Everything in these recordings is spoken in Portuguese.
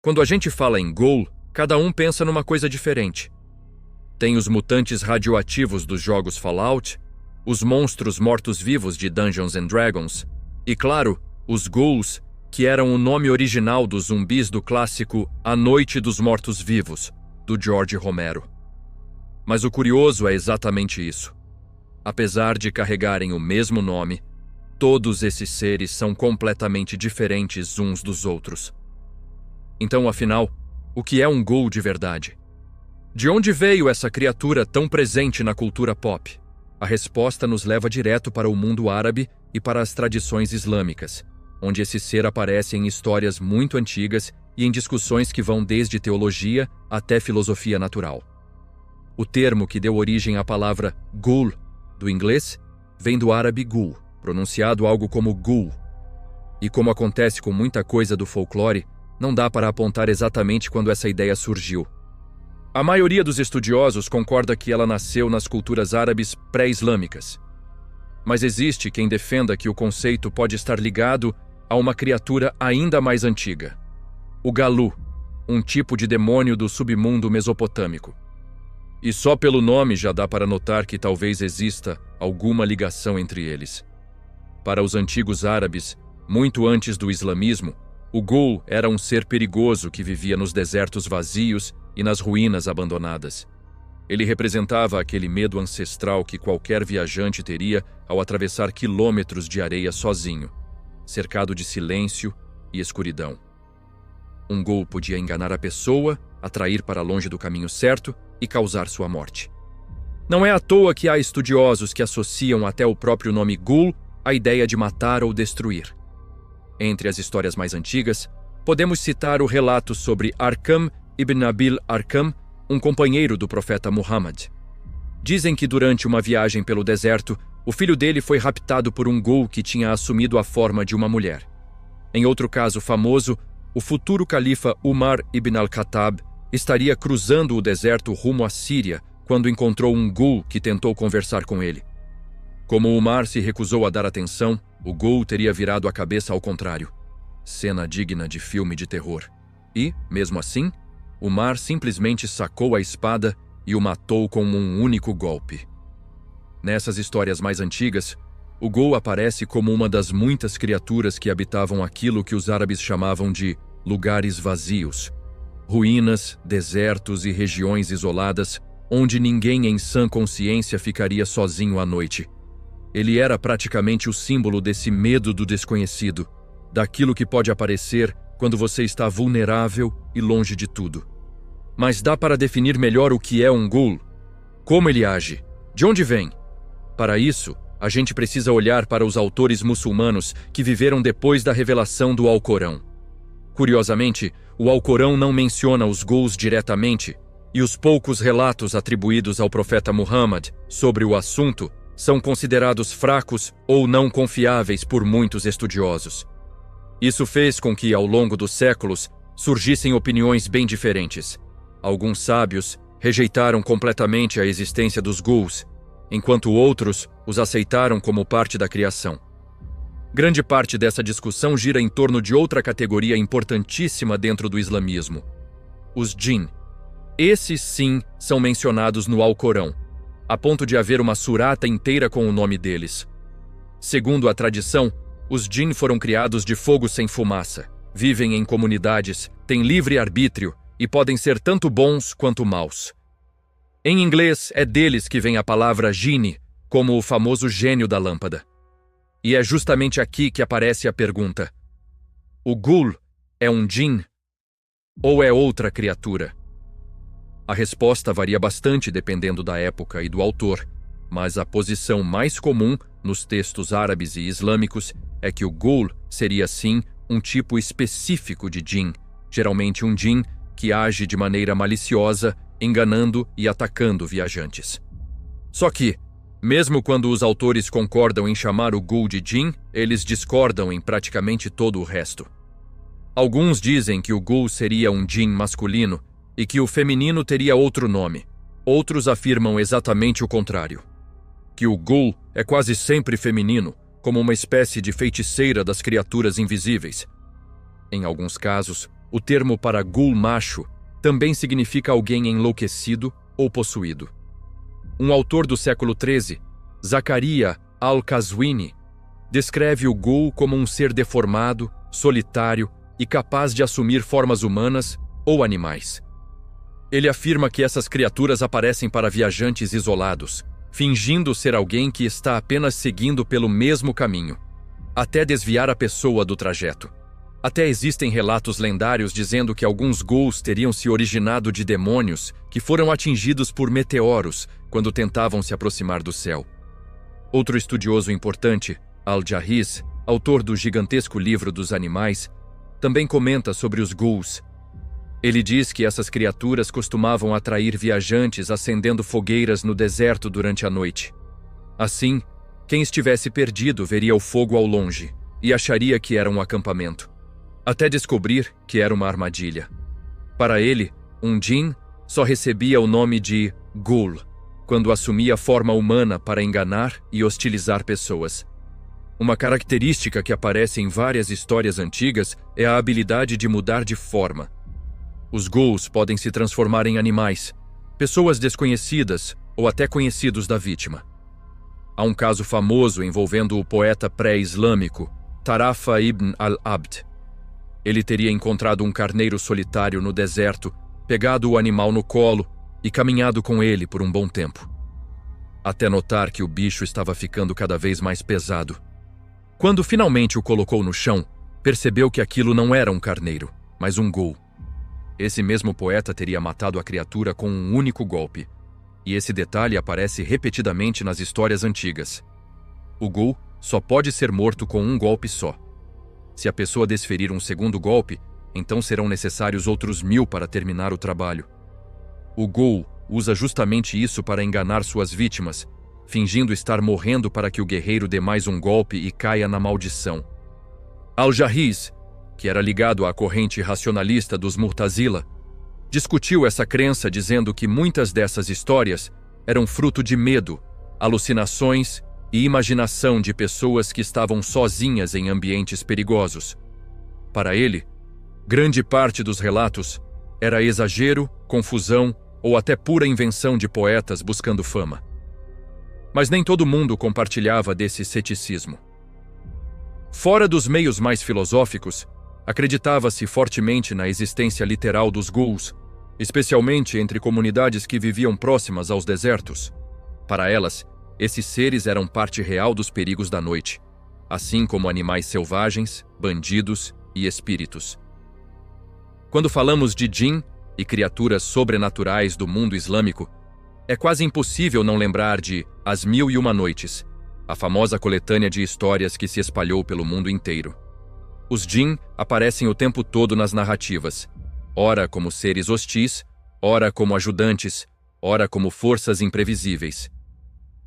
Quando a gente fala em ghoul, cada um pensa numa coisa diferente. Tem os mutantes radioativos dos jogos Fallout, os monstros mortos-vivos de Dungeons and Dragons e, claro, os ghouls, que eram o nome original dos zumbis do clássico A Noite dos Mortos-Vivos, do George Romero. Mas o curioso é exatamente isso. Apesar de carregarem o mesmo nome, todos esses seres são completamente diferentes uns dos outros. Então, afinal, o que é um ghoul de verdade? De onde veio essa criatura tão presente na cultura pop? A resposta nos leva direto para o mundo árabe e para as tradições islâmicas, onde esse ser aparece em histórias muito antigas e em discussões que vão desde teologia até filosofia natural. O termo que deu origem à palavra ghoul, do inglês, vem do árabe ghul, pronunciado algo como ghoul. E como acontece com muita coisa do folclore, não dá para apontar exatamente quando essa ideia surgiu. A maioria dos estudiosos concorda que ela nasceu nas culturas árabes pré-islâmicas. Mas existe quem defenda que o conceito pode estar ligado a uma criatura ainda mais antiga, o Galu, um tipo de demônio do submundo mesopotâmico. E só pelo nome já dá para notar que talvez exista alguma ligação entre eles. Para os antigos árabes, muito antes do islamismo, o ghoul era um ser perigoso que vivia nos desertos vazios e nas ruínas abandonadas. Ele representava aquele medo ancestral que qualquer viajante teria ao atravessar quilômetros de areia sozinho, cercado de silêncio e escuridão. Um ghoul podia enganar a pessoa, atrair para longe do caminho certo e causar sua morte. Não é à toa que há estudiosos que associam até o próprio nome ghoul à ideia de matar ou destruir. Entre as histórias mais antigas, podemos citar o relato sobre Arqam ibn Abil Arqam, um companheiro do profeta Muhammad. Dizem que durante uma viagem pelo deserto, o filho dele foi raptado por um ghoul que tinha assumido a forma de uma mulher. Em outro caso famoso, o futuro califa Umar ibn al-Khattab estaria cruzando o deserto rumo à Síria quando encontrou um ghoul que tentou conversar com ele. Como Umar se recusou a dar atenção, o ghoul teria virado a cabeça ao contrário. Cena digna de filme de terror. E, mesmo assim, Umar simplesmente sacou a espada e o matou com um único golpe. Nessas histórias mais antigas, o ghoul aparece como uma das muitas criaturas que habitavam aquilo que os árabes chamavam de lugares vazios, ruínas, desertos e regiões isoladas onde ninguém em sã consciência ficaria sozinho à noite. Ele era praticamente o símbolo desse medo do desconhecido, daquilo que pode aparecer quando você está vulnerável e longe de tudo. Mas dá para definir melhor o que é um ghoul? Como ele age? De onde vem? Para isso, a gente precisa olhar para os autores muçulmanos que viveram depois da revelação do Alcorão. Curiosamente, o Alcorão não menciona os ghouls diretamente, e os poucos relatos atribuídos ao profeta Muhammad sobre o assunto são considerados fracos ou não confiáveis por muitos estudiosos. Isso fez com que, ao longo dos séculos, surgissem opiniões bem diferentes. Alguns sábios rejeitaram completamente a existência dos ghouls, enquanto outros os aceitaram como parte da criação. Grande parte dessa discussão gira em torno de outra categoria importantíssima dentro do islamismo: os jinn. Esses sim são mencionados no Alcorão, a ponto de haver uma surata inteira com o nome deles. Segundo a tradição, os jinn foram criados de fogo sem fumaça, vivem em comunidades, têm livre arbítrio e podem ser tanto bons quanto maus. Em inglês, é deles que vem a palavra genie, como o famoso gênio da lâmpada. E é justamente aqui que aparece a pergunta: o ghoul é um jinn ou é outra criatura? A resposta varia bastante dependendo da época e do autor, mas a posição mais comum nos textos árabes e islâmicos é que o ghoul seria sim um tipo específico de jinn, geralmente um jinn que age de maneira maliciosa, enganando e atacando viajantes. Só que, mesmo quando os autores concordam em chamar o ghoul de jinn, eles discordam em praticamente todo o resto. Alguns dizem que o ghoul seria um jinn masculino e que o feminino teria outro nome. Outros afirmam exatamente o contrário, que o ghoul é quase sempre feminino, como uma espécie de feiticeira das criaturas invisíveis. Em alguns casos, o termo para ghoul macho também significa alguém enlouquecido ou possuído. Um autor do século XIII, Zakaria al-Qazwini, descreve o ghoul como um ser deformado, solitário e capaz de assumir formas humanas ou animais. Ele afirma que essas criaturas aparecem para viajantes isolados, fingindo ser alguém que está apenas seguindo pelo mesmo caminho, até desviar a pessoa do trajeto. Até existem relatos lendários dizendo que alguns ghouls teriam se originado de demônios que foram atingidos por meteoros quando tentavam se aproximar do céu. Outro estudioso importante, Al-Jahiz, autor do gigantesco livro dos animais, também comenta sobre os ghouls. Ele diz que essas criaturas costumavam atrair viajantes acendendo fogueiras no deserto durante a noite. Assim, quem estivesse perdido veria o fogo ao longe e acharia que era um acampamento, até descobrir que era uma armadilha. Para ele, um djinn só recebia o nome de ghoul quando assumia forma humana para enganar e hostilizar pessoas. Uma característica que aparece em várias histórias antigas é a habilidade de mudar de forma. Os ghouls podem se transformar em animais, pessoas desconhecidas ou até conhecidos da vítima. Há um caso famoso envolvendo o poeta pré-islâmico Tarafa ibn al-Abd. Ele teria encontrado um carneiro solitário no deserto, pegado o animal no colo e caminhado com ele por um bom tempo, até notar que o bicho estava ficando cada vez mais pesado. Quando finalmente o colocou no chão, percebeu que aquilo não era um carneiro, mas um ghoul. Esse mesmo poeta teria matado a criatura com um único golpe, e esse detalhe aparece repetidamente nas histórias antigas. O ghoul só pode ser morto com um golpe só. Se a pessoa desferir um segundo golpe, então serão necessários outros 1000 para terminar o trabalho. O ghoul usa justamente isso para enganar suas vítimas, fingindo estar morrendo para que o guerreiro dê mais um golpe e caia na maldição. Al-Jahiz, que era ligado à corrente racionalista dos Mu'tazila, discutiu essa crença dizendo que muitas dessas histórias eram fruto de medo, alucinações e imaginação de pessoas que estavam sozinhas em ambientes perigosos. Para ele, grande parte dos relatos era exagero, confusão ou até pura invenção de poetas buscando fama. Mas nem todo mundo compartilhava desse ceticismo. Fora dos meios mais filosóficos, acreditava-se fortemente na existência literal dos ghouls, especialmente entre comunidades que viviam próximas aos desertos. Para elas, esses seres eram parte real dos perigos da noite, assim como animais selvagens, bandidos e espíritos. Quando falamos de djinn e criaturas sobrenaturais do mundo islâmico, é quase impossível não lembrar de As Mil e Uma Noites, a famosa coletânea de histórias que se espalhou pelo mundo inteiro. Os djinn aparecem o tempo todo nas narrativas, ora como seres hostis, ora como ajudantes, ora como forças imprevisíveis.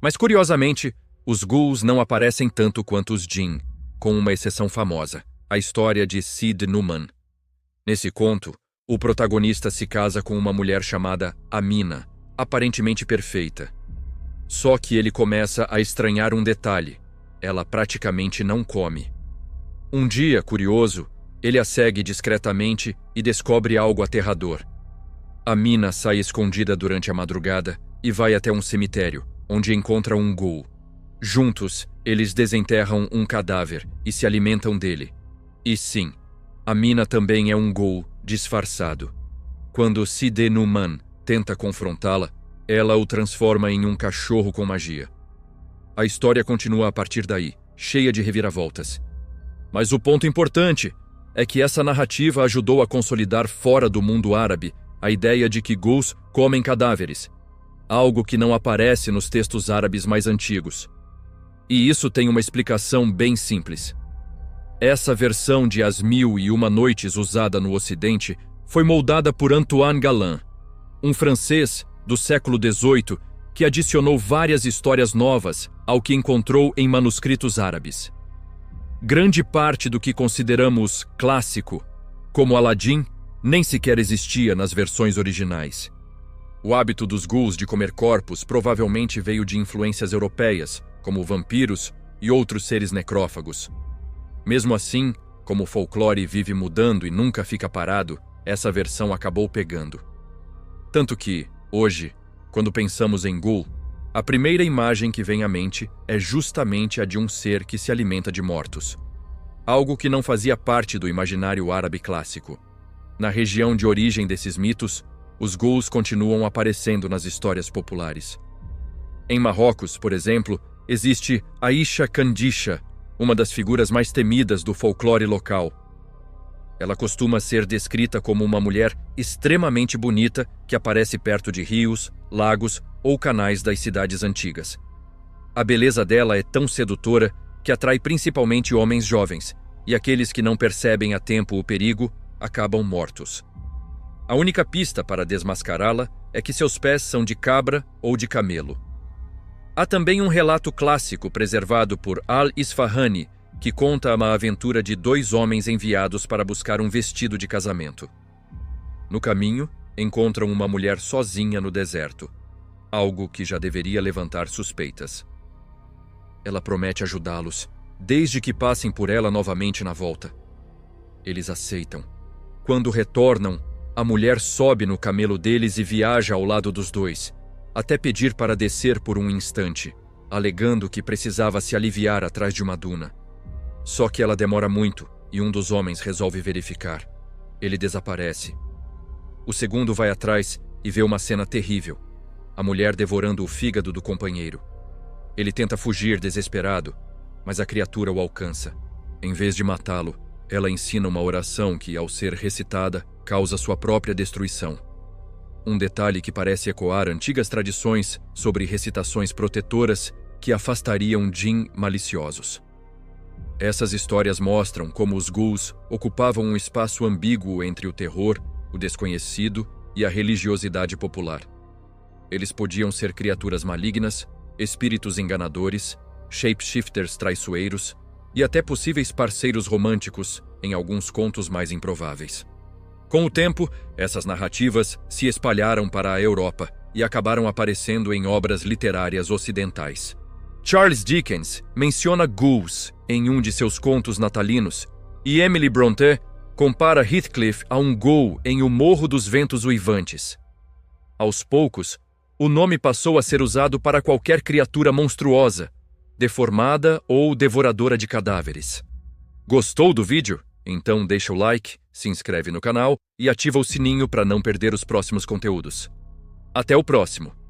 Mas, curiosamente, os ghouls não aparecem tanto quanto os djinn, com uma exceção famosa, a história de Sid Numan. Nesse conto, o protagonista se casa com uma mulher chamada Amina, aparentemente perfeita. Só que ele começa a estranhar um detalhe: ela praticamente não come. Um dia, curioso, ele a segue discretamente e descobre algo aterrador. Amina sai escondida durante a madrugada e vai até um cemitério, onde encontra um ghoul. Juntos, eles desenterram um cadáver e se alimentam dele. E sim, Amina também é um ghoul disfarçado. Quando Side Numan tenta confrontá-la, ela o transforma em um cachorro com magia. A história continua a partir daí, cheia de reviravoltas. Mas o ponto importante é que essa narrativa ajudou a consolidar fora do mundo árabe a ideia de que ghouls comem cadáveres, algo que não aparece nos textos árabes mais antigos. E isso tem uma explicação bem simples. Essa versão de As Mil e Uma Noites usada no Ocidente foi moldada por Antoine Galland, um francês do século XVIII que adicionou várias histórias novas ao que encontrou em manuscritos árabes. Grande parte do que consideramos clássico, como Aladim, nem sequer existia nas versões originais. O hábito dos ghouls de comer corpos provavelmente veio de influências europeias, como vampiros e outros seres necrófagos. Mesmo assim, Como o folclore vive mudando e nunca fica parado, essa versão acabou pegando. Tanto que, hoje, quando pensamos em ghoul, a primeira imagem que vem à mente é justamente a de um ser que se alimenta de mortos. Algo que não fazia parte do imaginário árabe clássico. Na região de origem desses mitos, os ghouls continuam aparecendo nas histórias populares. Em Marrocos, por exemplo, existe Aisha Kandisha, uma das figuras mais temidas do folclore local. Ela costuma ser descrita como uma mulher extremamente bonita que aparece perto de rios, lagos ou canais das cidades antigas. A beleza dela é tão sedutora que atrai principalmente homens jovens, e aqueles que não percebem a tempo o perigo acabam mortos. A única pista para desmascará-la é que seus pés são de cabra ou de camelo. Há também um relato clássico preservado por Al-Isfahani, que conta uma aventura de 2 homens enviados para buscar um vestido de casamento. No caminho, encontram uma mulher sozinha no deserto, algo que já deveria levantar suspeitas. Ela promete ajudá-los, desde que passem por ela novamente na volta. Eles aceitam. Quando retornam, a mulher sobe no camelo deles e viaja ao lado dos 2, até pedir para descer por um instante, alegando que precisava se aliviar atrás de uma duna. Só que ela demora muito e um dos homens resolve verificar. Ele desaparece. O segundo vai atrás e vê uma cena terrível: a mulher devorando o fígado do companheiro. Ele tenta fugir desesperado, mas a criatura o alcança. Em vez de matá-lo, ela ensina uma oração que, ao ser recitada, causa sua própria destruição. Um detalhe que parece ecoar antigas tradições sobre recitações protetoras que afastariam djinn maliciosos. Essas histórias mostram como os ghouls ocupavam um espaço ambíguo entre o terror, o desconhecido e a religiosidade popular. Eles podiam ser criaturas malignas, espíritos enganadores, shapeshifters traiçoeiros e até possíveis parceiros românticos em alguns contos mais improváveis. Com o tempo, essas narrativas se espalharam para a Europa e acabaram aparecendo em obras literárias ocidentais. Charles Dickens menciona ghouls em um de seus contos natalinos, e Emily Brontë compara Heathcliff a um ghoul em O Morro dos Ventos Uivantes. Aos poucos, o nome passou a ser usado para qualquer criatura monstruosa, deformada ou devoradora de cadáveres. Gostou do vídeo? Então deixa o like, se inscreve no canal e ativa o sininho para não perder os próximos conteúdos. Até o próximo!